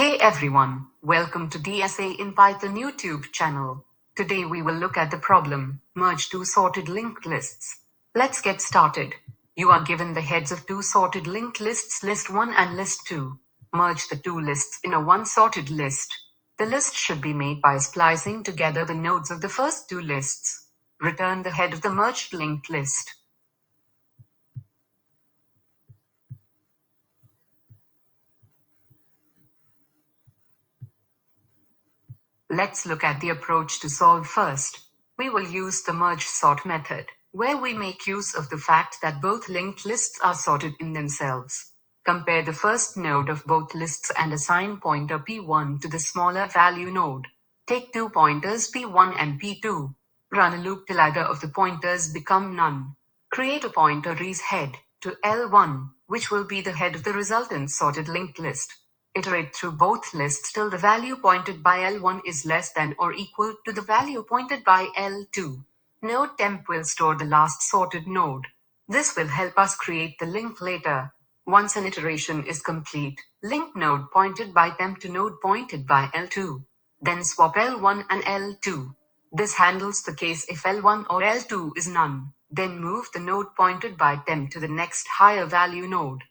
Hey everyone, welcome to DSA in Python YouTube channel. Today we will look at the problem, merge two sorted linked lists. Let's get started. You are given the heads of two sorted linked lists, list 1 and list 2. Merge the two lists in a one sorted list. The list should be made by splicing together the nodes of the first two lists. Return the head of the merged linked list. Let's look at the approach to solve first. We will use the merge sort method, where we make use of the fact that both linked lists are sorted in themselves. Compare the first node of both lists and assign pointer p1 to the smaller value node. Take two pointers p1 and p2. Run a loop till either of the pointers become none. Create a pointer res head to L1, which will be the head of the resultant sorted linked list. Iterate through both lists till the value pointed by L1 is less than or equal to the value pointed by L2. Node temp will store the last sorted node. This will help us create the link later. Once an iteration is complete, link node pointed by temp to node pointed by L2. Then swap L1 and L2. This handles the case if L1 or L2 is none. Then move the node pointed by temp to the next higher value node.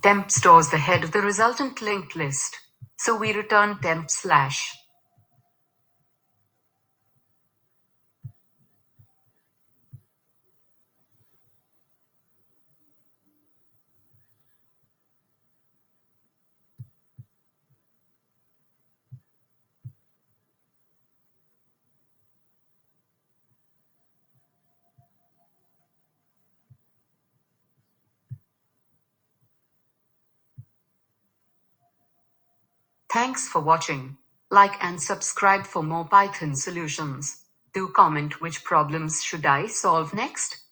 Temp stores the head of the resultant linked list. So we return temp slash. Thanks for watching. Like and subscribe for more Python solutions. Do comment which problems should I solve next.